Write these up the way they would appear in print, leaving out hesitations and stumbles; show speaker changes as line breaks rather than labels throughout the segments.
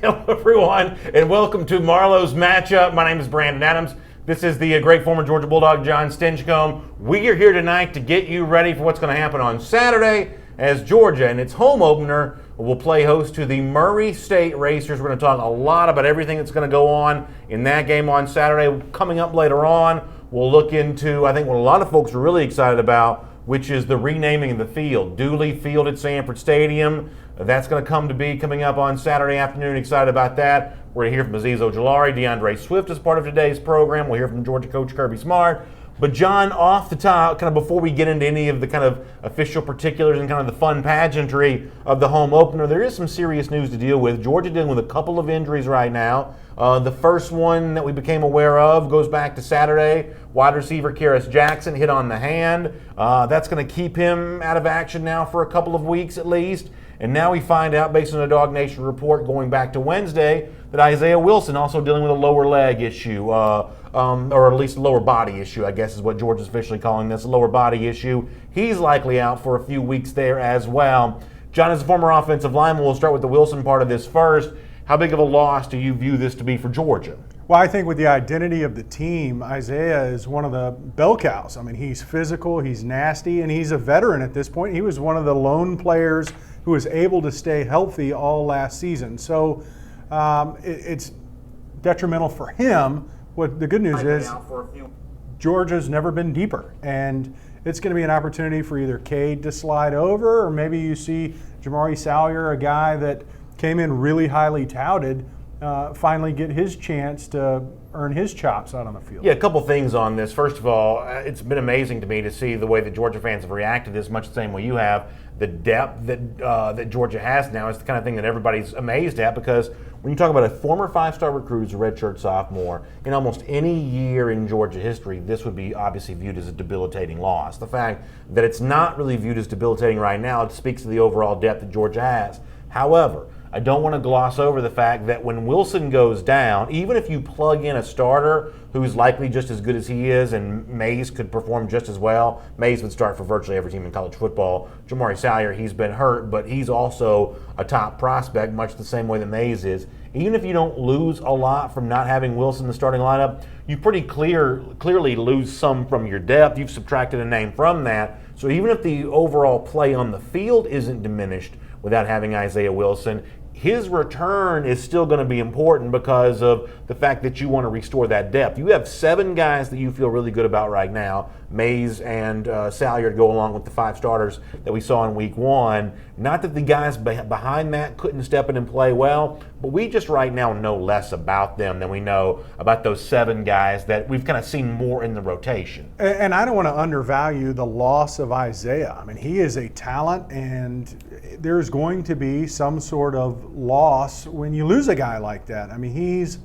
Hello, everyone, and welcome to Marlow's Matchup. My name is Brandon Adams. This is the great former Georgia Bulldog, John Stinchcomb. We are here tonight to get you ready for what's going to happen on Saturday as Georgia, in its home opener, will play host to the Murray State Racers. We're going to talk a lot about everything that's going to go on in that game on Saturday. Coming up later on, we'll look into, I think, what a lot of folks are really excited about, which is the renaming of the field. Dooley Field at Sanford Stadium. That's going to come to be coming up on Saturday afternoon. Excited about that. We're going to hear from AZEEZ OJULARI, DeAndre Swift as part of today's program. We'll hear from Georgia coach Kirby Smart. But John, off the top, kind of before we get into any of the kind of official particulars and kind of the fun pageantry of the home opener, there is some serious news to deal with. Georgia dealing with a couple of injuries right now. The first one that we became aware of goes back to Saturday. Wide receiver KEARIS Jackson hit on the hand. That's going to keep him out of action now for a couple of weeks at least. And now we find out, based on a Dog Nation report going back to Wednesday, that Isaiah Wilson also dealing with a lower leg issue, or at least a lower body issue, I guess is what Georgia's officially calling this, a lower body issue. He's likely out for a few weeks there as well. John, as a former offensive lineman, we'll start with the Wilson part of this first. How big of a loss do you view this to be for Georgia?
Well, I think with the identity of the team, Isaiah is one of the bell cows. I mean, he's physical, he's nasty, and he's a veteran at this point. He was one of the lone players who was able to stay healthy all last season. So it's detrimental for him. What the good news is, Georgia's never been deeper, and it's going to be an opportunity for either Cade to slide over, or maybe you see Jamari Salyer, a guy that came in really highly touted, finally get his chance to earn his chops out on the field.
Yeah, a couple things on this. First of all, it's been amazing to me to see the way that Georgia fans have reacted this much the same way you have. The depth that Georgia has now is the kind of thing that everybody's amazed at, because when you talk about a former five-star recruit who's a redshirt sophomore, in almost any year in Georgia history, this would be obviously viewed as a debilitating loss. The fact that it's not really viewed as debilitating right now, it speaks to the overall depth that Georgia has. However, I don't want to gloss over the fact that when Wilson goes down, even if you plug in a starter who's likely just as good as he is, and Mays could perform just as well, Mays would start for virtually every team in college football. Jamari Salyer, he's been hurt, but he's also a top prospect, much the same way that Mays is. Even if you don't lose a lot from not having Wilson in the starting lineup, you pretty clearly lose some from your depth. You've subtracted a name from that. So even if the overall play on the field isn't diminished without having Isaiah Wilson, his return is still going to be important because of the fact that you want to restore that depth. You have 7 guys that you feel really good about right now, Mays and Salyer, to go along with the 5 starters that we saw in week 1. Not that the guys behind that couldn't step in and play well, but we just right now know less about them than we know about those 7 guys that we've kind of seen more in the rotation.
And I don't want to undervalue the loss of Isaiah. I mean, he is a talent, and there's going to be some sort of loss when you lose a guy like that. I mean, he's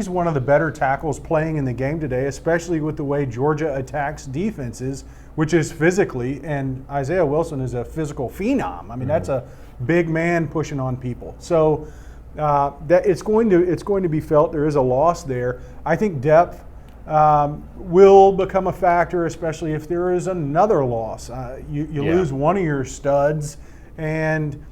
one of the better tackles playing in the game today, especially with the way Georgia attacks defenses, which is physically, and Isaiah Wilson is a physical phenom. I mean, that's a big man pushing on people. So that it's going to be felt. There is a loss there. I think depth will become a factor, especially if there is another loss. You lose one of your studs, and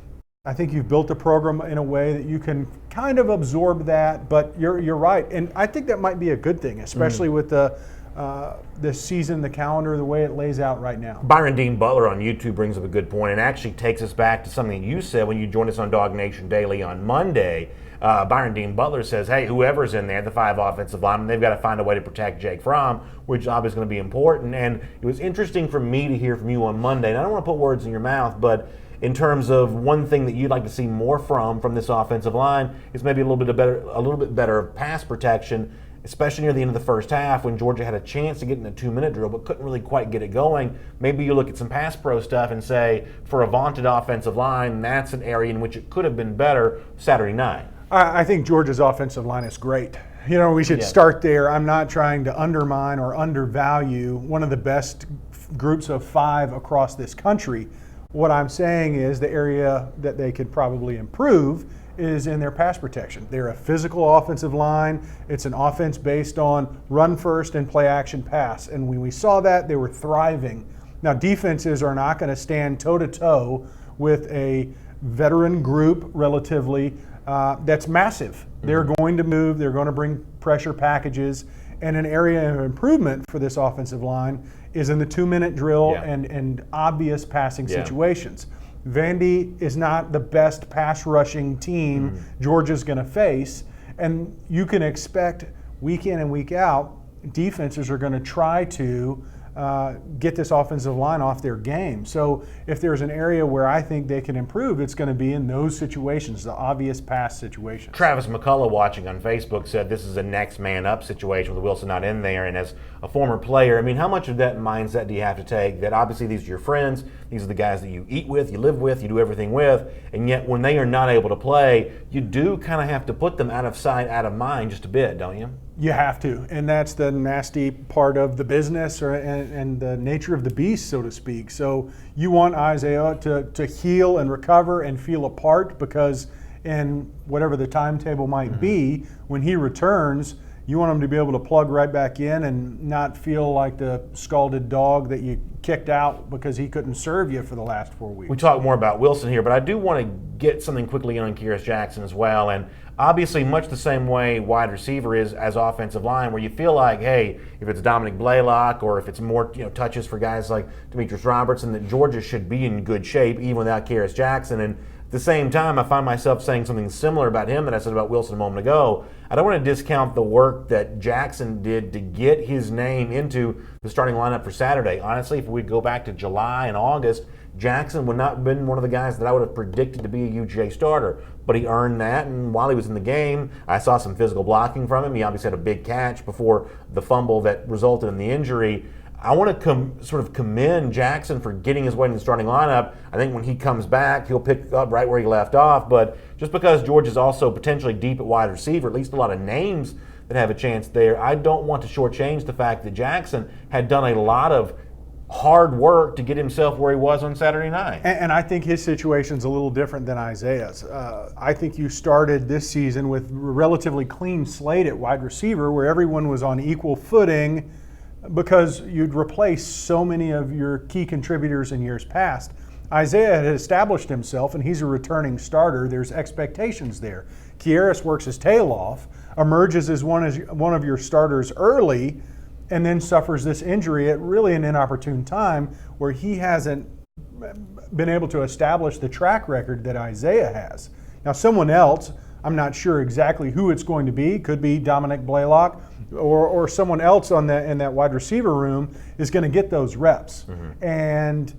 I think you've built a program in a way that you can kind of absorb that, but you're right. And I think that might be a good thing, especially with the season, the calendar, the way it lays out right now.
Byron Dean Butler on YouTube brings up a good point and actually takes us back to something you said when you joined us on Dog Nation Daily on Monday. Byron Dean Butler says, hey, whoever's in there, the 5 offensive linemen, they've got to find a way to protect Jake Fromm, which is obviously going to be important. And it was interesting for me to hear from you on Monday, and I don't want to put words in your mouth, but in terms of one thing that you'd like to see more from this offensive line is maybe a little bit better pass protection, especially near the end of the first half when Georgia had a chance to get in a 2-minute drill but couldn't really quite get it going. Maybe you look at some pass pro stuff and say, for a vaunted offensive line, that's an area in which it could have been better Saturday night.
I think Georgia's offensive line is great. You know, we should start there. I'm not trying to undermine or undervalue one of the best groups of 5 across this country. What I'm saying is the area that they could probably improve is in their pass protection. They're a physical offensive line. It's an offense based on run first and play action pass. And when we saw that, they were thriving. Now, defenses are not going to stand toe-to-toe with a veteran group relatively that's massive. They're going to move. They're going to bring pressure packages. And an area of improvement for this offensive line is in the 2-minute drill and obvious passing situations. Vandy is not the best pass rushing team Georgia's going to face. And you can expect week in and week out, defenses are going to try to get this offensive line off their game. So if there's an area where I think they can improve, it's going to be in those situations, the obvious pass situations.
Travis McCullough, watching on Facebook, said this is a next man up situation with Wilson not in there. And as a former player, I mean, how much of that mindset do you have to take that obviously these are your friends, these are the guys that you eat with, you live with, you do everything with, and yet when they are not able to play, you do kind of have to put them out of sight, out of mind just a bit, don't you?
You have to, and that's the nasty part of the business and the nature of the beast, so to speak. So you want Isaiah to heal and recover and feel a part, because in whatever the timetable might be, when he returns, you want him to be able to plug right back in and not feel like the scalded dog that you kicked out because he couldn't serve you for the last 4 weeks.
We talk more about Wilson here, but I do want to get something quickly on KEARIS Jackson as well. And obviously much the same way wide receiver is as offensive line, where you feel like, hey, if it's Dominic Blaylock or if it's more touches for guys like Demetrius Robertson, that Georgia should be in good shape even without KEARIS Jackson. And at the same time, I find myself saying something similar about him that I said about Wilson a moment ago. I don't want to discount the work that Jackson did to get his name into the starting lineup for Saturday. Honestly, if we go back to July and August, Jackson would not have been one of the guys that I would have predicted to be a UGA starter. But he earned that, and while he was in the game, I saw some physical blocking from him. He obviously had a big catch before the fumble that resulted in the injury. I want to sort of commend Jackson for getting his way in the starting lineup. I think when he comes back, he'll pick up right where he left off. But just because George is also potentially deep at wide receiver, at least a lot of names that have a chance there, I don't want to shortchange the fact that Jackson had done a lot of hard work to get himself where he was on Saturday night.
And I think his situation's a little different than Isaiah's. I think you started this season with a relatively clean slate at wide receiver where everyone was on equal footing because you'd replaced so many of your key contributors in years past. Isaiah had established himself, and he's a returning starter. There's expectations there. KEARIS works his tail off, emerges as one of your starters early, and then suffers this injury at really an inopportune time where he hasn't been able to establish the track record that Isaiah has. Now, someone else, I'm not sure exactly who it's going to be, could be Dominic Blaylock, or someone else in that wide receiver room is going to get those reps. And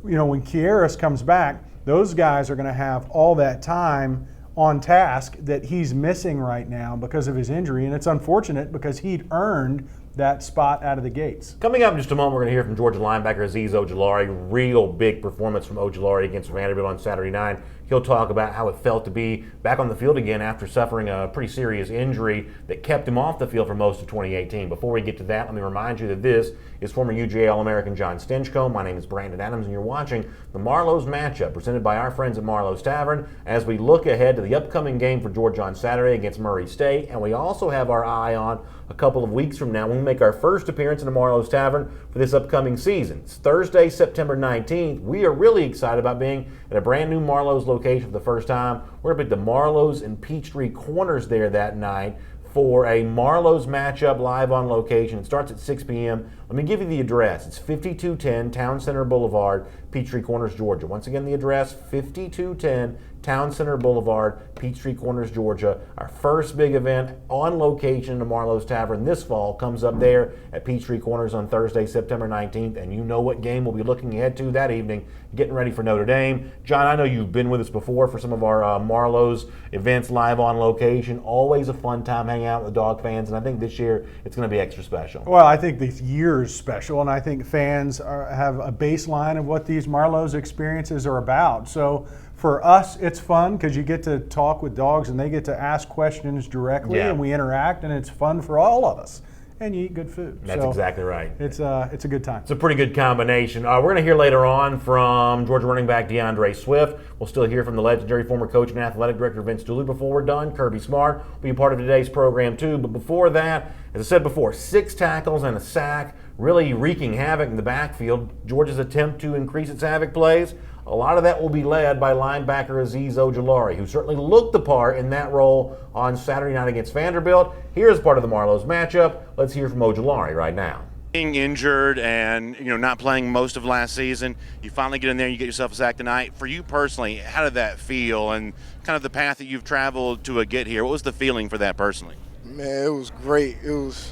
when KEARIS comes back, those guys are going to have all that time on task that he's missing right now because of his injury, and it's unfortunate because he'd earned that spot out of the gates.
Coming up in just a moment, we're going to hear from Georgia linebacker AZEEZ OJULARI. Real big performance from OJULARI against Vanderbilt on Saturday night. He'll talk about how it felt to be back on the field again after suffering a pretty serious injury that kept him off the field for most of 2018. Before we get to that, let me remind you that this is former UGA All-American John Stinchcomb. My name is Brandon Adams, and you're watching the Marlow's Matchup, presented by our friends at Marlow's Tavern, as we look ahead to the upcoming game for Georgia on Saturday against Murray State. And we also have our eye on a couple of weeks from now when we make our first appearance in the Marlow's Tavern for this upcoming season. It's Thursday, September 19th. We are really excited about being at a brand new Marlow's location for the first time. We're going to pick the Marlow's and Peachtree Corners there that night for a Marlow's Matchup live on location. It starts at 6 p.m. Let me give you the address. It's 5210 Town Center Boulevard, Peachtree Corners, Georgia. Once again, the address, 5210 Town Center Boulevard, Peachtree Corners, Georgia. Our first big event on location in the Marlow's Tavern this fall comes up there at Peachtree Corners on Thursday, September 19th. And you know what game we'll be looking ahead to that evening, getting ready for Notre Dame. John, I know you've been with us before for some of our Marlow's events live on location. Always a fun time hanging out with the dog fans, and I think this year it's going to be extra special.
Well, I think this year is special, and I think fans have a baseline of what these Marlow's experiences are about. So for us, it's fun because you get to talk with dogs and they get to ask questions directly, and we interact, and it's fun for all of us. And you eat good food.
That's exactly right.
It's a good time.
It's a pretty good combination. We're going to hear later on from Georgia running back DeAndre Swift. We'll still hear from the legendary former coach and athletic director Vince Dooley before we're done. Kirby Smart will be a part of today's program too. But before that, as I said before, 6 tackles and a sack, really wreaking havoc in the backfield. Georgia's attempt to increase its havoc plays A lot of that will be led by linebacker AZEEZ OJULARI, who certainly looked the part in that role on Saturday night against Vanderbilt. Here's part of the Marlow's matchup. Let's hear from OJULARI right now.
Being injured and not playing most of last season, you finally get in there and you get yourself a sack tonight. For you personally, how did that feel, and kind of the path that you've traveled to get here? What was the feeling for that personally?
Man, it was great. It was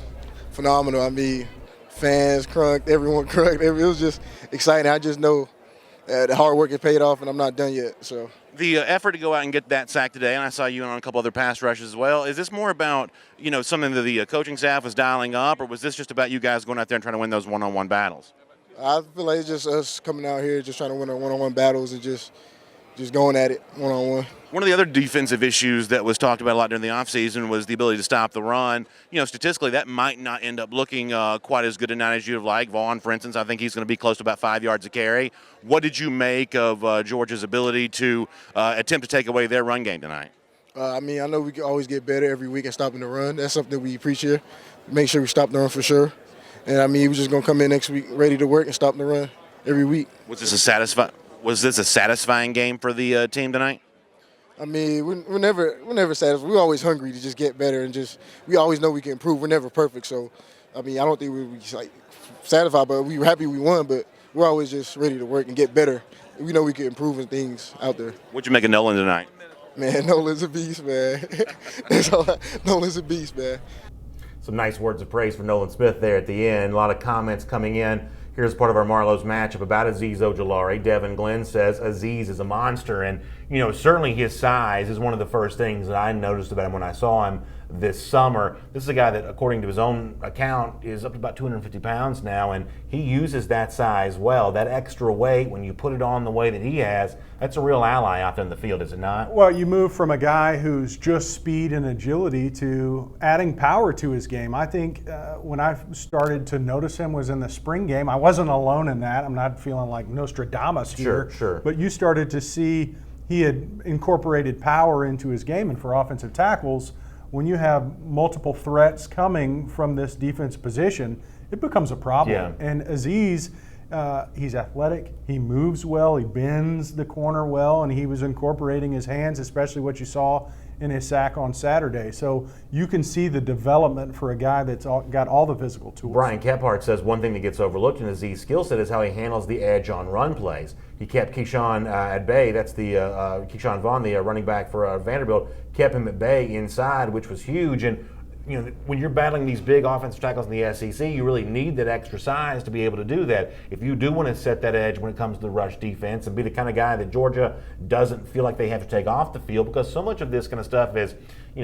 phenomenal. I mean, fans crunked, everyone crunked. It was just exciting. I just know the hard work has paid off, and I'm not done yet. So
the effort to go out and get that sack today, and I saw you on a couple other pass rushes as well. Is this more about something that the coaching staff was dialing up, or was this just about you guys going out there and trying to win those one-on-one battles?
I feel like it's just us coming out here, just trying to win our one-on-one battles and just going at it one-on-one.
One of the other defensive issues that was talked about a lot during the offseason was the ability to stop the run. Statistically, that might not end up looking quite as good tonight as you'd have liked. Vaughn, for instance, I think he's going to be close to about 5 yards a carry. What did you make of Georgia's ability to attempt to take away their run game tonight?
I know we can always get better every week at stopping the run. That's something we preach here. Make sure we stop the run for sure. And, we're just going to come in next week ready to work and stop the run every week.
Was this a satisfying game for the team tonight?
We're never satisfied. We're always hungry to just get better, and we always know we can improve. We're never perfect, so I don't think we're satisfied, but we were happy we won. But we're always just ready to work and get better. We know we can improve in things out there.
What'd you make of Nolan tonight?
Man, Nolan's a beast, man. Nolan's a beast, man.
Some nice words of praise for Nolan Smith there at the end. A lot of comments coming in. Here's part of our Marlow's matchup about AZEEZ OJULARI. Devin Glenn says AZEEZ is a monster, and certainly his size is one of the first things that I noticed about him when I saw him this summer. This is a guy that, according to his own account, is up to about 250 pounds now, and he uses that size well. That extra weight, when you put it on the way that he has, that's a real ally out there in the field, is it not?
Well, you move from a guy who's just speed and agility to adding power to his game. I think when I started to notice him was in the spring game. I wasn't alone in that. I'm not feeling like Nostradamus here.
Sure.
But you started to see he had incorporated power into his game, and for offensive tackles, when you have multiple threats coming from this defense position, it becomes a problem.
Yeah.
And AZEEZ, he's athletic, he moves well, he bends the corner well, and he was incorporating his hands, especially what you saw in his sack on Saturday. So you can see the development for a guy that's got all the physical tools.
Brian Kephart says one thing that gets overlooked in AZEEZ's skill set is how he handles the edge on run plays. He kept Keyshawn at bay. That's the Keyshawn Vaughn, the running back for Vanderbilt, kept him at bay inside, which was huge. And when you're battling these big offensive tackles in the SEC, you really need that extra size to be able to do that. If you do want to set that edge when it comes to the rush defense and be the kind of guy that Georgia doesn't feel like they have to take off the field, because so much of this kind of stuff is,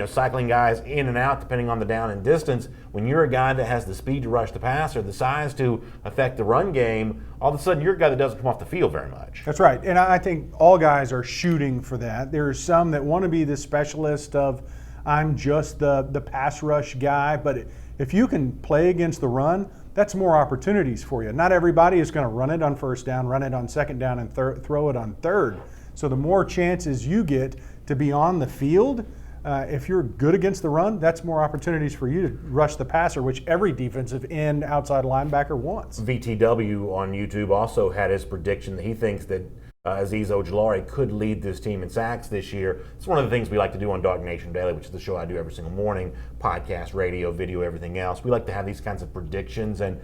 cycling guys in and out depending on the down and distance. When you're a guy that has the speed to rush the passer, the size to affect the run game, all of a sudden you're a guy that doesn't come off the field very much.
That's right. And I think all guys are shooting for that. There are some that want to be the specialist of, I'm just the pass rush guy, but if you can play against the run, that's more opportunities for you. Not everybody is going to run it on first down, run it on second down, and throw it on third. So the more chances you get to be on the field, if you're good against the run, that's more opportunities for you to rush the passer, which every defensive end outside linebacker wants.
VTW on YouTube also had his prediction that he thinks that AZEEZ OJULARI could lead this team in sacks this year. It's one of the things we like to do on Dog Nation Daily, which is the show I do every single morning, podcast, radio, video, everything else. We like to have these kinds of predictions, and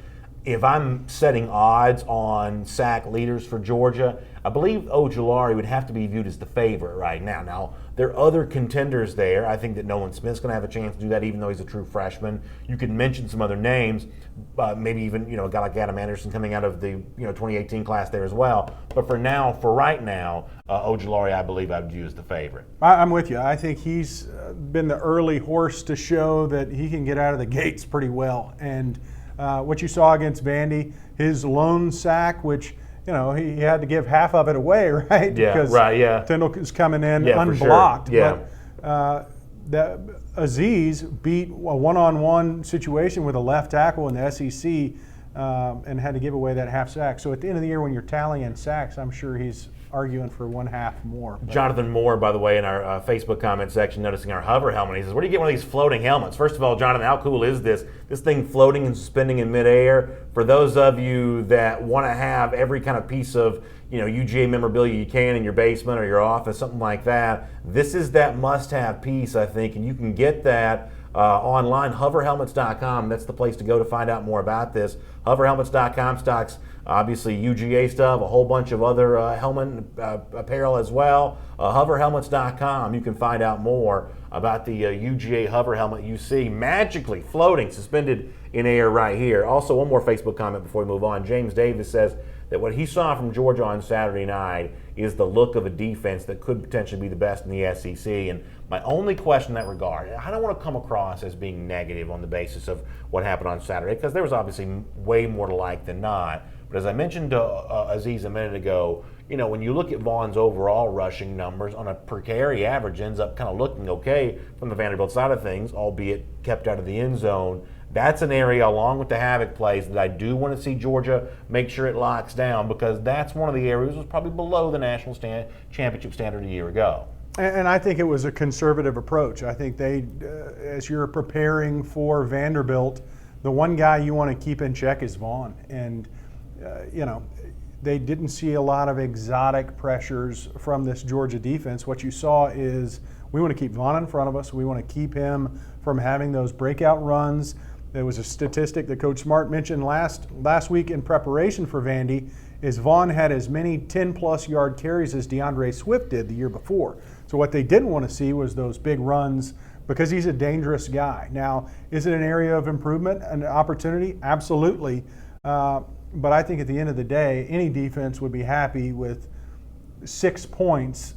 if I'm setting odds on sack leaders for Georgia, I believe OJULARI would have to be viewed as the favorite right now. Now, there are other contenders there. I think that Nolan Smith's going to have a chance to do that, even though he's a true freshman. You could mention some other names, maybe even a guy like Adam Anderson coming out of the 2018 class there as well. But for right now, OJULARI, I believe I would view as the favorite.
I'm with you. I think he's been the early horse to show that he can get out of the gates pretty well. And what you saw against Vandy, his lone sack, which he had to give half of it away, right?
Yeah,
because
right, yeah.
Tindall's coming in
For
unblocked.
sure. Yeah.
But AZEEZ beat a one-on-one situation with a left tackle in the SEC and had to give away that half sack. So at the end of the year when you're tallying sacks, I'm sure he's arguing for 1/2 more. But
Jonathan Moore, by the way, in our Facebook comment section, noticing our hover helmet, he says, where do you get one of these floating helmets? First of all, Jonathan, how cool is this? This thing floating and suspending in midair. For those of you that want to have every kind of piece of UGA memorabilia you can in your basement or your office, something like that, this is that must-have piece, I think, and you can get that online, hoverhelmets.com. That's the place to go to find out more about this. Hoverhelmets.com stocks obviously UGA stuff, a whole bunch of other helmet apparel as well. Hoverhelmets.com, you can find out more about the UGA hover helmet you see magically floating, suspended in air right here. Also, one more Facebook comment before we move on. James Davis says that what he saw from Georgia on Saturday night is the look of a defense that could potentially be the best in the SEC. And my only question in that regard, I don't want to come across as being negative on the basis of what happened on Saturday, because there was obviously way more to like than not. But as I mentioned to AZEEZ a minute ago, when you look at Vaughn's overall rushing numbers on a per carry average, ends up kind of looking okay from the Vanderbilt side of things, albeit kept out of the end zone. That's an area, along with the havoc plays, that I do want to see Georgia make sure it locks down, because that's one of the areas that was probably below the national championship standard a year ago.
And I think it was a conservative approach. I think they, as you're preparing for Vanderbilt, the one guy you want to keep in check is Vaughn. And, they didn't see a lot of exotic pressures from this Georgia defense. What you saw is we want to keep Vaughn in front of us. We want to keep him from having those breakout runs. There was a statistic that Coach Smart mentioned last week in preparation for Vandy, is Vaughn had as many 10-plus yard carries as DeAndre Swift did the year before. So what they didn't want to see was those big runs, because he's a dangerous guy. Now, is it an area of improvement, an opportunity? Absolutely. But I think at the end of the day, any defense would be happy with 6 points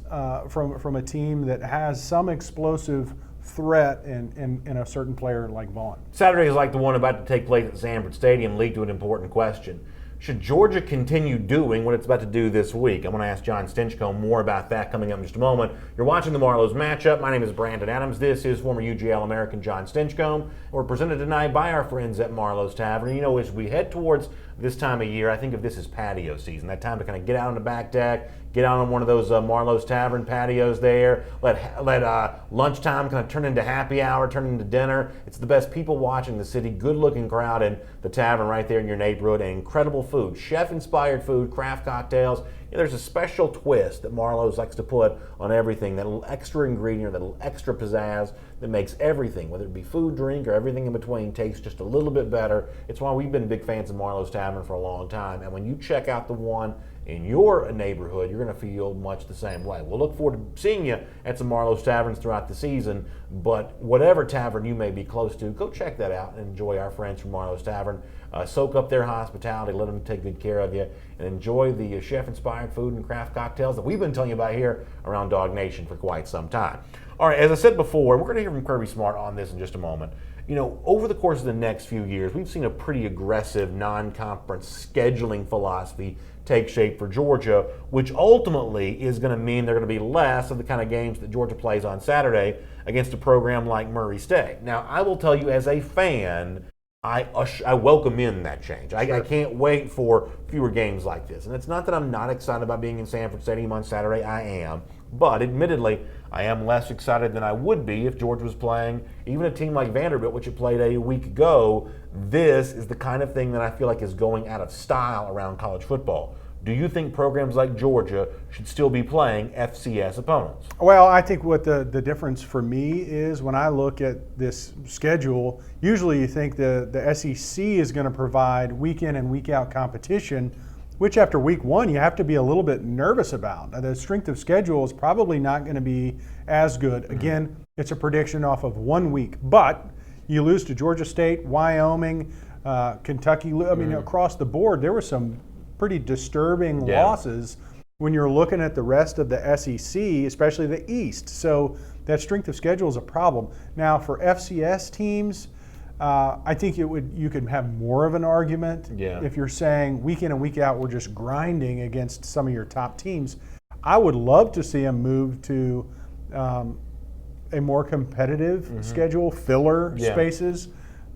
from a team that has some explosive threat in a certain player like Vaughn.
Saturday is like the one about to take place at Sanford Stadium lead to an important question. Should Georgia continue doing what it's about to do this week? I'm going to ask John Stinchcomb more about that coming up in just a moment. You're watching the Marlow's matchup. My name is Brandon Adams. This is former UGA All-American John Stinchcomb. We're presented tonight by our friends at Marlow's Tavern. As we head towards this time of year, I think of this as patio season. That time to kind of get out on the back deck, get out on one of those Marlow's Tavern patios there, let lunchtime kind of turn into happy hour, turn into dinner. It's the best people watching the city, good-looking crowd in the tavern right there in your neighborhood, and incredible food, chef-inspired food, craft cocktails. There's a special twist that Marlow's likes to put on everything, that little extra ingredient, that little extra pizzazz that makes everything, whether it be food, drink, or everything in between, taste just a little bit better. It's why we've been big fans of Marlow's Tavern for a long time. And when you check out the one in your neighborhood, you're going to feel much the same way. We'll look forward to seeing you at some Marlow's Taverns throughout the season, but whatever tavern you may be close to, go check that out and enjoy our friends from Marlow's Tavern. Soak up their hospitality, let them take good care of you, and enjoy the chef-inspired food and craft cocktails that we've been telling you about here around Dog Nation for quite some time. All right, as I said before, we're going to hear from Kirby Smart on this in just a moment. Over the course of the next few years, we've seen a pretty aggressive non-conference scheduling philosophy take shape for Georgia, which ultimately is going to mean there are going to be less of the kind of games that Georgia plays on Saturday against a program like Murray State. Now, I will tell you as a fan, I welcome in that change. I can't wait for fewer games like this. And it's not that I'm not excited about being in Sanford Stadium on Saturday. I am. But admittedly, I am less excited than I would be if Georgia was playing even a team like Vanderbilt, which it played a week ago. This is the kind of thing that I feel like is going out of style around college football. Do you think programs like Georgia should still be playing FCS opponents?
Well, I think what the difference for me is when I look at this schedule, usually you think the SEC is going to provide week in and week out competition, which after week one you have to be a little bit nervous about. The strength of schedule is probably not going to be as good. Again, it's a prediction off of 1 week, but you lose to Georgia State, Wyoming, Kentucky. I mean, across the board, there were some pretty disturbing losses when you're looking at the rest of the SEC, especially the East. So that strength of schedule is a problem. Now for FCS teams, I think you could have more of an argument if you're saying week in and week out we're just grinding against some of your top teams. I would love to see them move to a more competitive schedule, filler spaces,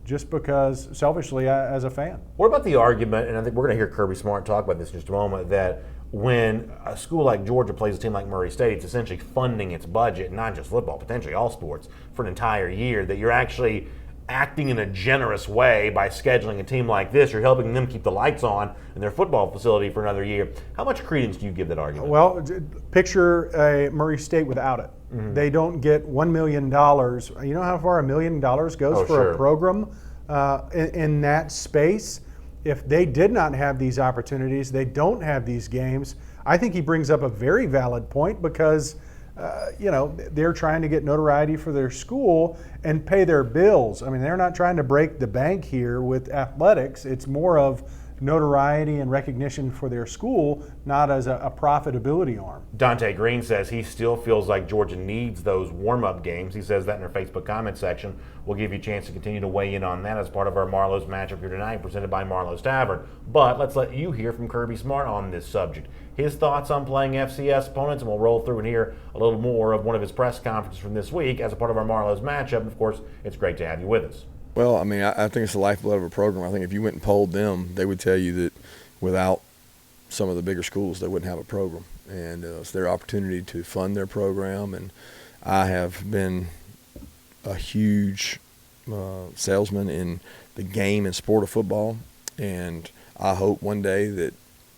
just because selfishly as a fan.
What about the argument, and I think we're going to hear Kirby Smart talk about this in just a moment, that when a school like Georgia plays a team like Murray State, it's essentially funding its budget, not just football, potentially all sports, for an entire year, that you're actually acting in a generous way by scheduling a team like this. You're helping them keep the lights on in their football facility for another year. How much credence do you give that argument?
Well, picture a Murray State without it. They don't get $1 million. You know how far $1 million goes for a program in that space? If they did not have these opportunities, they don't have these games, I think he brings up a very valid point because they're trying to get notoriety for their school and pay their bills. I mean, they're not trying to break the bank here with athletics. It's more of notoriety and recognition for their school, not as a profitability arm.
Dante Green says he still feels like Georgia needs those warm-up games. He says that in our Facebook comment section. We'll give you a chance to continue to weigh in on that as part of our Marlow's matchup here tonight, presented by Marlow's Tavern. But let's let you hear from Kirby Smart on this subject. His thoughts on playing FCS opponents, and we'll roll through and hear a little more of one of his press conferences from this week as a part of our Marlow's matchup. And of course, it's great to have you with us.
Well, I mean, I think it's the lifeblood of a program. I think if you went and polled them, they would tell you that without some of the bigger schools, they wouldn't have a program. And it's their opportunity to fund their program. And I have been a huge salesman in the game and sport of football. And I hope one day that,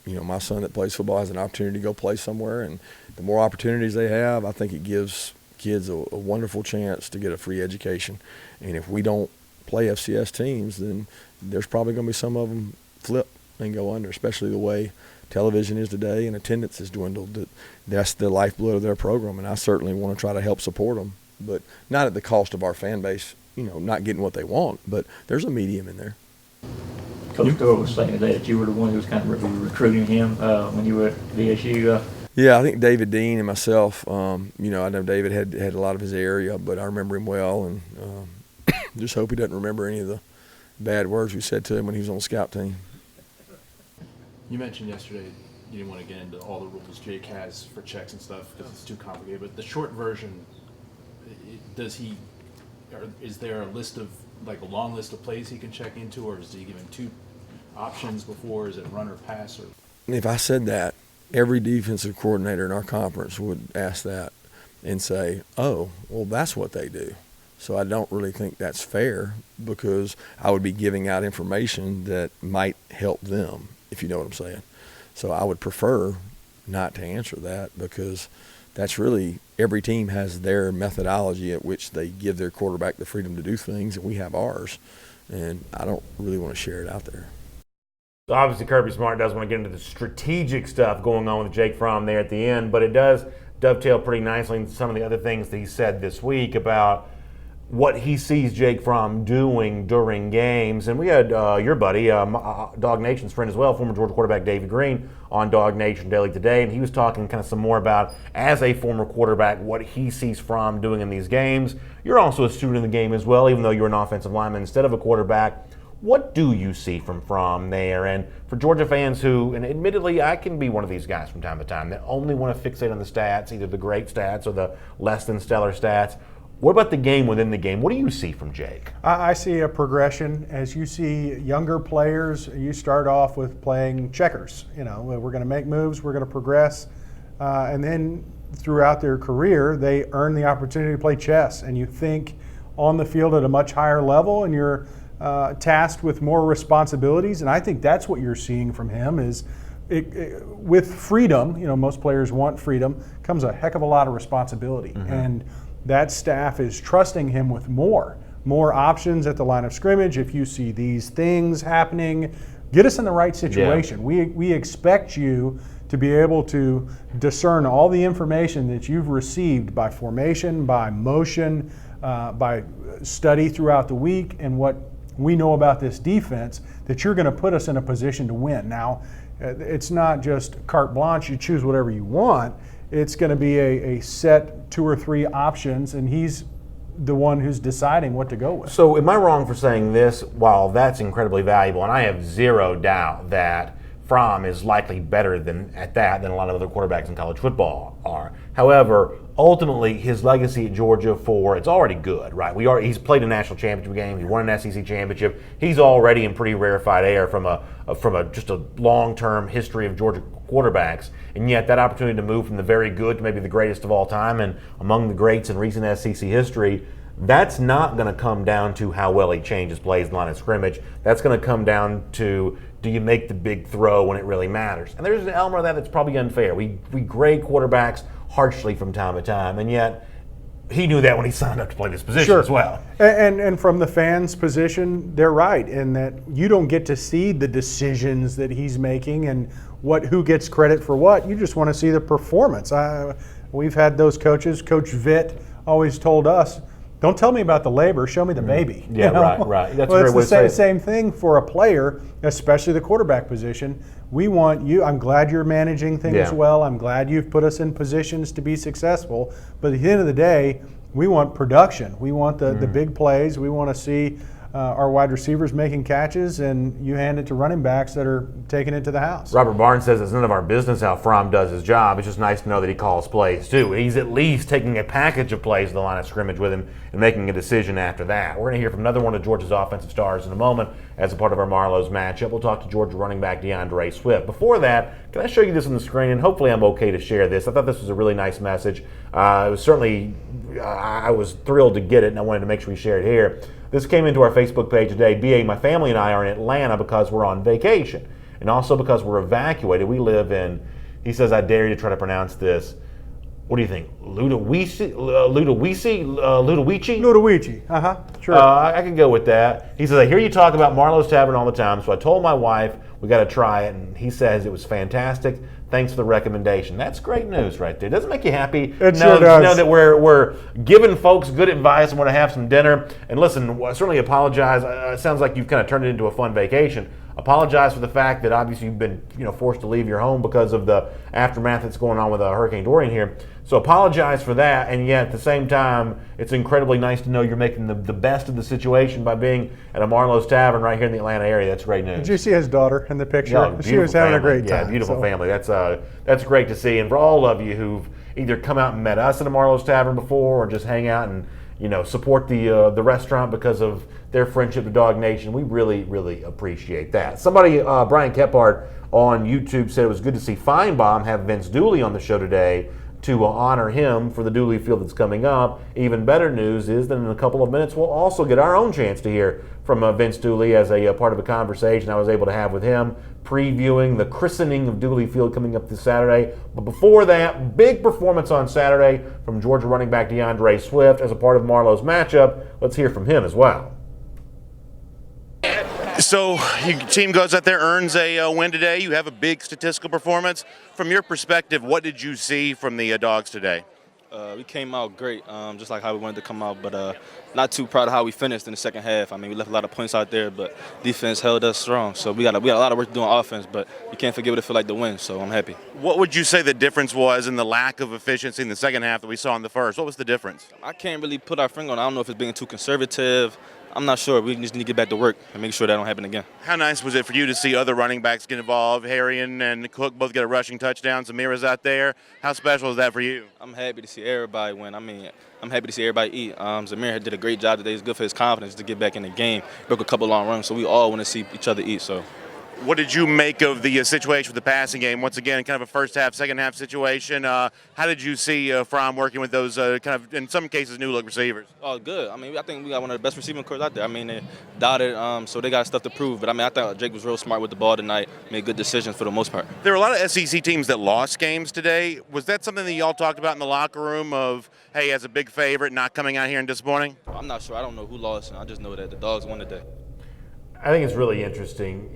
my son that plays football has an opportunity to go play somewhere. And the more opportunities they have, I think it gives kids a wonderful chance to get a free education. And if we don't play FCS teams, then there's probably going to be some of them flip and go under, especially the way television is today and attendance has dwindled. That's the lifeblood of their program, and I certainly want to try to help support them, but not at the cost of our fan base, not getting what they want, but there's a medium in there.
Coach Doyle was saying today that you were the one who was kind of recruiting him when you were at VSU.
Yeah, I think David Dean and myself, I know David had a lot of his area, but I remember him well, and just hope he doesn't remember any of the bad words we said to him when he was on the scout team.
You mentioned yesterday you didn't want to get into all the rules Jake has for checks and stuff because it's too complicated, but the short version, is there a long list of plays he can check into, or is he given two options before? Is it run or pass? Or?
If I said that, every defensive coordinator in our conference would ask that and say, oh, well, that's what they do. So I don't really think that's fair because I would be giving out information that might help them, if you know what I'm saying. So I would prefer not to answer that because that's really every team has their methodology at which they give their quarterback the freedom to do things, and we have ours. And I don't really want to share it out there.
Obviously, Kirby Smart does want to get into the strategic stuff going on with Jake Fromm there at the end, but it does dovetail pretty nicely into some of the other things that he said this week about what he sees Jake Fromm doing during games. And we had your buddy, Dog Nation's friend as well, former Georgia quarterback David Green, on Dog Nation Daily today, and he was talking kind of some more about, as a former quarterback, what he sees Fromm doing in these games. You're also a student in the game as well, even though you're an offensive lineman instead of a quarterback. What do you see from Fromm there? And for Georgia fans who, and admittedly I can be one of these guys from time to time, that only want to fixate on the stats, either the great stats or the less than stellar stats, what about the game within the game? What do you see from Jake?
I see a progression. As you see younger players, you start off with playing checkers. We're going to make moves, we're going to progress, and then throughout their career, they earn the opportunity to play chess. And you think on the field at a much higher level, and you're tasked with more responsibilities. And I think that's what you're seeing from him is with freedom. Most players want freedom. Comes a heck of a lot of responsibility. Mm-hmm. And that staff is trusting him with more options at the line of scrimmage. If you see these things happening, get us in the right situation. Yeah. We expect you to be able to discern all the information that you've received by formation, by motion, by study throughout the week, and what we know about this defense, that you're going to put us in a position to win. Now, it's not just carte blanche, you choose whatever you want. It's going to be a set 2 or 3 options, and he's the one who's deciding what to go with.
So am I wrong for saying this? While that's incredibly valuable, and I have zero doubt that Fromm is likely better than a lot of other quarterbacks in college football are. However, ultimately, his legacy at Georgia it's already good, right? He's played a national championship game. He won an SEC championship. He's already in pretty rarefied air from just a long-term history of Georgia quarterbacks. And yet that opportunity to move from the very good to maybe the greatest of all time and among the greats in recent SEC history, that's not going to come down to how well he changes plays in the line of scrimmage. That's going to come down to, do you make the big throw when it really matters? And there's an element of that that's probably unfair. We grade quarterbacks harshly from time to time, and yet he knew that when he signed up to play this position as well.
And from the fans' position, they're right in that you don't get to see the decisions that he's making and who gets credit for what. You just want to see the performance. We've had those coaches. Coach Vitt always told us, don't tell me about the labor, show me the baby.
Yeah, you know? Right. That's
well,
a great way to say it.
It's the same thing for a player, especially the quarterback position. We want you. I'm glad you're managing things well. I'm glad you've put us in positions to be successful. But at the end of the day, we want production. We want the big plays. We want to see our wide receivers making catches, and you hand it to running backs that are taking it to the house.
Robert Barnes says it's none of our business how Fromm does his job. It's just nice to know that he calls plays too. He's at least taking a package of plays to the line of scrimmage with him and making a decision after that. We're going to hear from another one of Georgia's offensive stars in a moment as a part of our Marlow's matchup. We'll talk to Georgia running back DeAndre Swift. Before that, can I show you this on the screen? And hopefully I'm okay to share this. I thought this was a really nice message. It was certainly, I was thrilled to get it, and I wanted to make sure we share it here. This came into our Facebook page today. BA, my family and I are in Atlanta because we're on vacation, and also because we're evacuated. We live in, he says, I dare you to try to pronounce this. What do you think? Ludowici? Sure. I could go with that. He says, I hear you talk about Marlow's Tavern all the time, so I told my wife we got to try it, and he says it was fantastic. Thanks for the recommendation. That's great news right there. Doesn't it make you happy?
It sure does.
Know that we're giving folks good advice and want to have some dinner. And listen, I certainly apologize. It sounds like you've kind of turned it into a fun vacation. Apologize for the fact that obviously you've been forced to leave your home because of the aftermath that's going on with Hurricane Dorian here. So apologize for that, and yet at the same time, it's incredibly nice to know you're making the best of the situation by being at a Marlow's Tavern right here in the Atlanta area. That's great news.
Did you see his daughter in the picture?
Yeah,
she was having a great time.
Yeah, beautiful family. That's great to see. And for all of you who've either come out and met us at a Marlow's Tavern before or just hang out and support the restaurant because of their friendship to Dog Nation, we really, really appreciate that. Somebody, Brian Kephart on YouTube, said it was good to see Feinbaum have Vince Dooley on the show today to honor him for the Dooley Field that's coming up. Even better news is that in a couple of minutes we'll also get our own chance to hear from Vince Dooley as a part of a conversation I was able to have with him previewing the christening of Dooley Field coming up this Saturday. But before that, big performance on Saturday from Georgia running back DeAndre Swift as a part of Marlow's matchup. Let's hear from him as well.
So your team goes out there, earns a win today. You have a big statistical performance. From your perspective, what did you see from the Dogs today?
We came out great, just like how we wanted to come out, but not too proud of how we finished in the second half. I mean, we left a lot of points out there, but defense held us strong. So we got a lot of work to do on offense, but you can't forget what it felt like to win, so I'm happy.
What would you say the difference was in the lack of efficiency in the second half that we saw in the first? What was the difference?
I can't really put our finger on it. I don't know if it's being too conservative. I'm not sure. We just need to get back to work and make sure that don't happen again.
How nice was it for you to see other running backs get involved? Harrion and Cook both get a rushing touchdown. Zamira's out there. How special is that for you?
I'm happy to see everybody win. I mean, I'm happy to see everybody eat. Zamir did a great job today. It's good for his confidence to get back in the game. Broke a couple long runs, so we all want to see each other eat. So.
What did you make of the situation with the passing game? Once again, kind of a first half, second half situation. How did you see Fromm working with those kind of, in some cases, new look receivers?
Oh, good. I mean, I think we got one of the best receiving corps out there. I mean, they dotted, so they got stuff to prove. But I mean, I thought Jake was real smart with the ball tonight. Made good decisions for the most part.
There were a lot of SEC teams that lost games today. Was that something that y'all talked about in the locker room of, hey, as a big favorite, not coming out here and disappointing?
I'm not sure. I don't know who lost. I just know that the Dogs won today.
I think it's really interesting.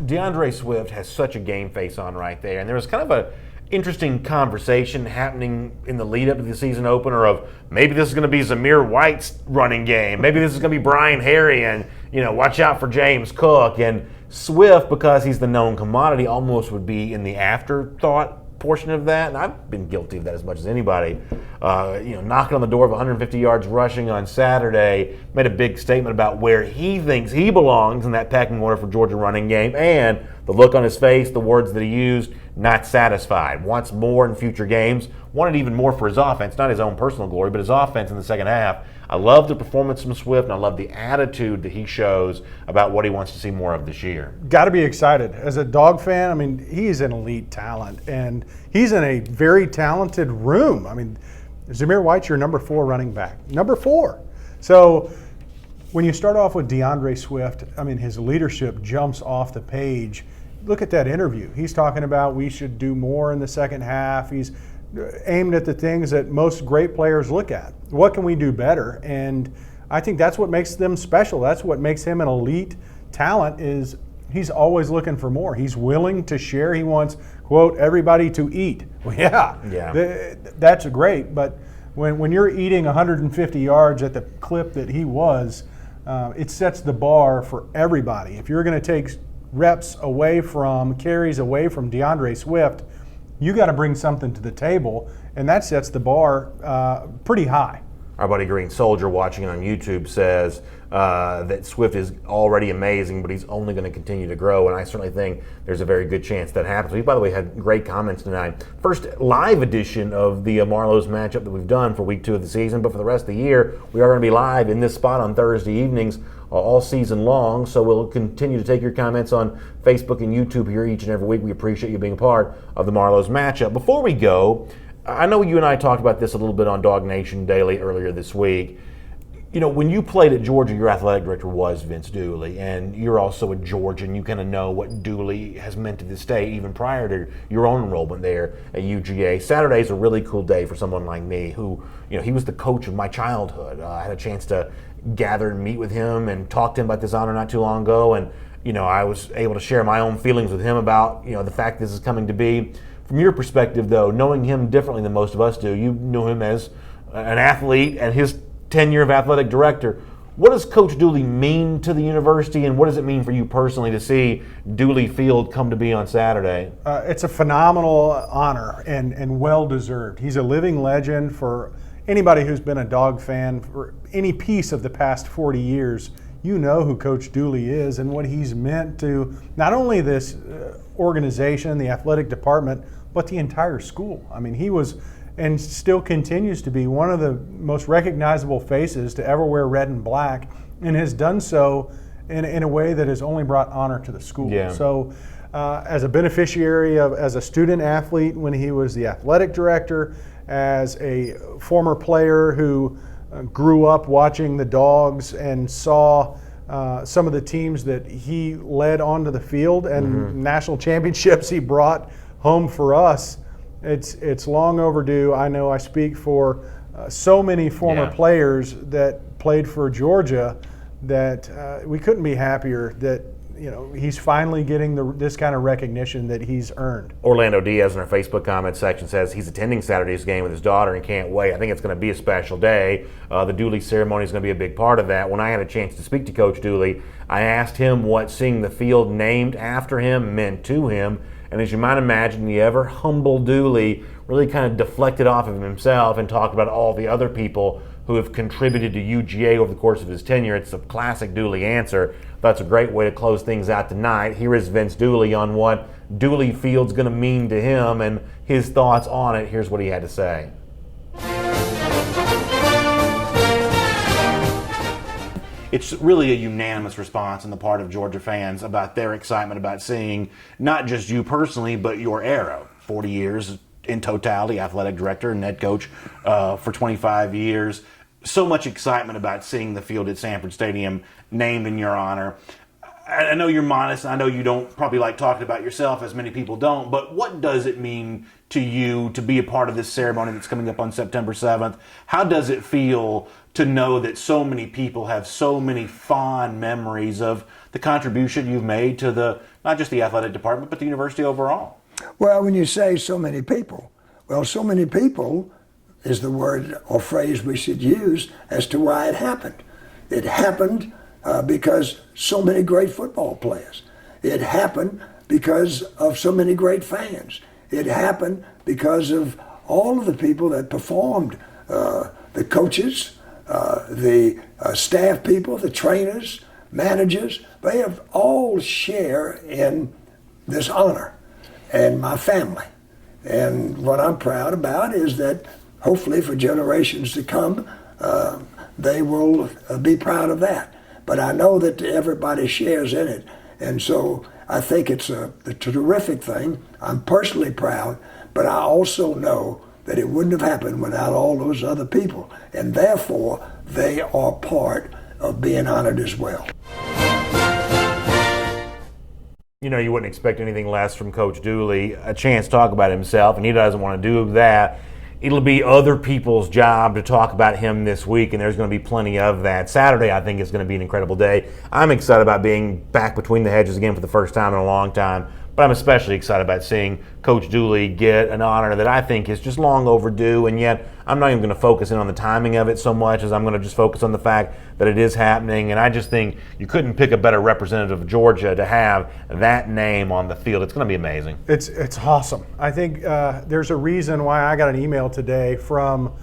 DeAndre Swift has such a game face on right there, and there was kind of a interesting conversation happening in the lead up to the season opener of maybe this is going to be Zamir White's running game, maybe this is going to be Brian Harry, and watch out for James Cook. And Swift, because he's the known commodity, almost would be in the afterthought portion of that, and I've been guilty of that as much as anybody. Knocking on the door of 150 yards rushing on Saturday, made a big statement about where he thinks he belongs in that pecking order for Georgia running game, and The look on his face, the words that he used, not satisfied. Wants more in future games. Wanted even more for his offense, not his own personal glory, but his offense in the second half. I love the performance from Swift, and I love the attitude that he shows about what he wants to see more of this year.
Got to be excited. As a Dog fan, I mean, he's an elite talent, and he's in a very talented room. I mean, Zamir White's your number 4 running back. Number 4. So when you start off with DeAndre Swift, I mean, his leadership jumps off the page. Look at that interview. He's talking about we should do more in the second half. He's aimed at the things that most great players look at. What can we do better? And I think that's what makes them special. That's what makes him an elite talent, is he's always looking for more. He's willing to share. He wants, quote, everybody to eat. Well, yeah. That's great. But when you're eating 150 yards at the clip that he was, it sets the bar for everybody. If you're going to take reps away from, carries away from DeAndre Swift, you got to bring something to the table, and that sets the bar pretty high.
Our buddy Green Soldier watching on YouTube says that Swift is already amazing, but he's only going to continue to grow, and I certainly think there's a very good chance that happens. We, by the way, had great comments tonight. First live edition of the Marlow's matchup that we've done for week 2 of the season, but for the rest of the year, we are going to be live in this spot on Thursday evenings all season long, so we'll continue to take your comments on Facebook and YouTube here each and every week. We appreciate you being a part of the Marlow's matchup. Before we go, I know you and I talked about this a little bit on Dog Nation Daily earlier this week. You know, when you played at Georgia, your athletic director was Vince Dooley, and you're also a Georgian. You kind of know what Dooley has meant to the state even prior to your own enrollment there at UGA. Saturday's a really cool day for someone like me who, you know, he was the coach of my childhood. I had a chance to gather and meet with him and talk to him about this honor not too long ago, and, you know, I was able to share my own feelings with him about, you know, the fact this is coming to be. From your perspective, though, knowing him differently than most of us do, you knew him as an athlete and his tenure of athletic director. What does Coach Dooley mean to the university, and what does it mean for you personally to see Dooley Field come to be on Saturday?
It's a phenomenal honor and well-deserved. He's a living legend for anybody who's been a Dog fan for any piece of the past 40 years. You know who Coach Dooley is and what he's meant to not only this organization, the athletic department, but the entire school. I mean, he was and still continues to be one of the most recognizable faces to ever wear red and black, and has done so in a way that has only brought honor to the school.
Yeah.
So as a beneficiary of, as a student athlete when he was the athletic director, as a former player who grew up watching the Dogs and saw some of the teams that he led onto the field and national championships he brought home for us, it's long overdue. I know I speak for so many former players that played for Georgia that we couldn't be happier that, you know, he's finally getting this kind of recognition that he's earned.
Orlando Diaz in our Facebook comment section says he's attending Saturday's game with his daughter and can't wait. I think it's going to be a special day. The Dooley ceremony is going to be a big part of that. When I had a chance to speak to Coach Dooley, I asked him what seeing the field named after him meant to him. And as you might imagine, the ever humble Dooley really kind of deflected off of himself and talked about all the other people who have contributed to UGA over the course of his tenure. It's a classic Dooley answer. That's a great way to close things out tonight. Here is Vince Dooley on what Dooley Field's going to mean to him and his thoughts on it. Here's what he had to say. It's really a unanimous response on the part of Georgia fans about their excitement about seeing not just you personally, but your era. 40 years in totality, athletic director and head coach for 25 years. So much excitement about seeing the field at Sanford Stadium named in your honor. I know you're modest. I know you don't probably like talking about yourself, as many people don't, but what does it mean to you to be a part of this ceremony that's coming up on September 7th? How does it feel to know that so many people have so many fond memories of the contribution you've made to the, not just the athletic department, but the university overall?
Well, when you say so many people, well, so many people is the word or phrase we should use as to why it happened. It happened because so many great football players. It happened because of so many great fans. It happened because of all of the people that performed, the coaches, the staff people, the trainers, managers. They have all share in this honor and my family. And what I'm proud about is that hopefully for generations to come, they will be proud of that. But I know that everybody shares in it. And so I think it's a terrific thing. I'm personally proud, but I also know that it wouldn't have happened without all those other people. And therefore, they are part of being honored as well.
You know, you wouldn't expect anything less from Coach Dooley, a chance to talk about himself, and he doesn't want to do that. It'll be other people's job to talk about him this week, and there's going to be plenty of that. Saturday, I think, is going to be an incredible day. I'm excited about being back between the hedges again for the first time in a long time, but I'm especially excited about seeing Coach Dooley get an honor that I think is just long overdue, and yet I'm not even going to focus in on the timing of it so much as I'm going to just focus on the fact that it is happening, and I just think you couldn't pick a better representative of Georgia to have that name on the field. It's going to be amazing.
It's awesome. I think there's a reason why I got an email today from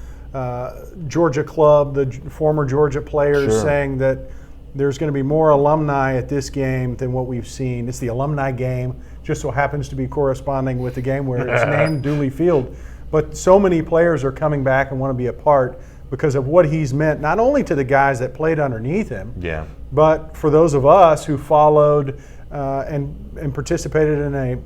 Georgia Club, the former Georgia players, saying that there's going to be more alumni at this game than what we've seen. It's the alumni game, just so happens to be corresponding with the game where it's named Dooley Field. But so many players are coming back and want to be a part because of what he's meant, not only to the guys that played underneath him, but for those of us who followed and participated in a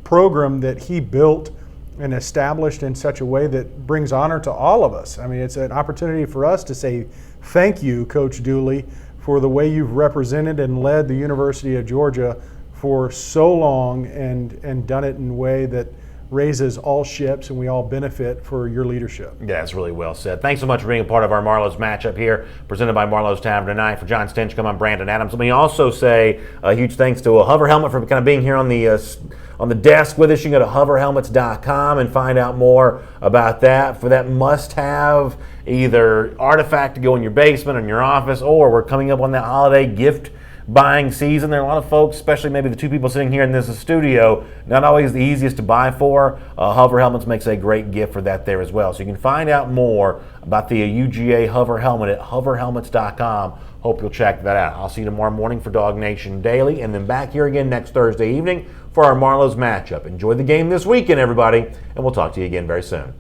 program that he built and established in such a way that brings honor to all of us. I mean, it's an opportunity for us to say thank you, Coach Dooley, for the way you've represented and led the University of Georgia for so long and done it in a way that raises all ships and we all benefit for your leadership.
Yeah, that's really well said. Thanks so much for being a part of our Marlow's matchup here, presented by Marlow's Tavern tonight. For John Stinchcomb, I'm Brandon Adams. Let me also say a huge thanks to a Hover Helmet for kind of being here on the desk with us. You can go to hoverhelmets.com and find out more about that. For that must-have either artifact to go in your basement or in your office, or we're coming up on that holiday gift buying season. There are a lot of folks, especially maybe the two people sitting here in this studio, not always the easiest to buy for. Hover Helmets makes a great gift for that there as well. So you can find out more about the UGA Hover Helmet at hoverhelmets.com. Hope you'll check that out. I'll see you tomorrow morning for Dog Nation Daily, and then back here again next Thursday evening for our Marlow's matchup. Enjoy the game this weekend, everybody, and we'll talk to you again very soon.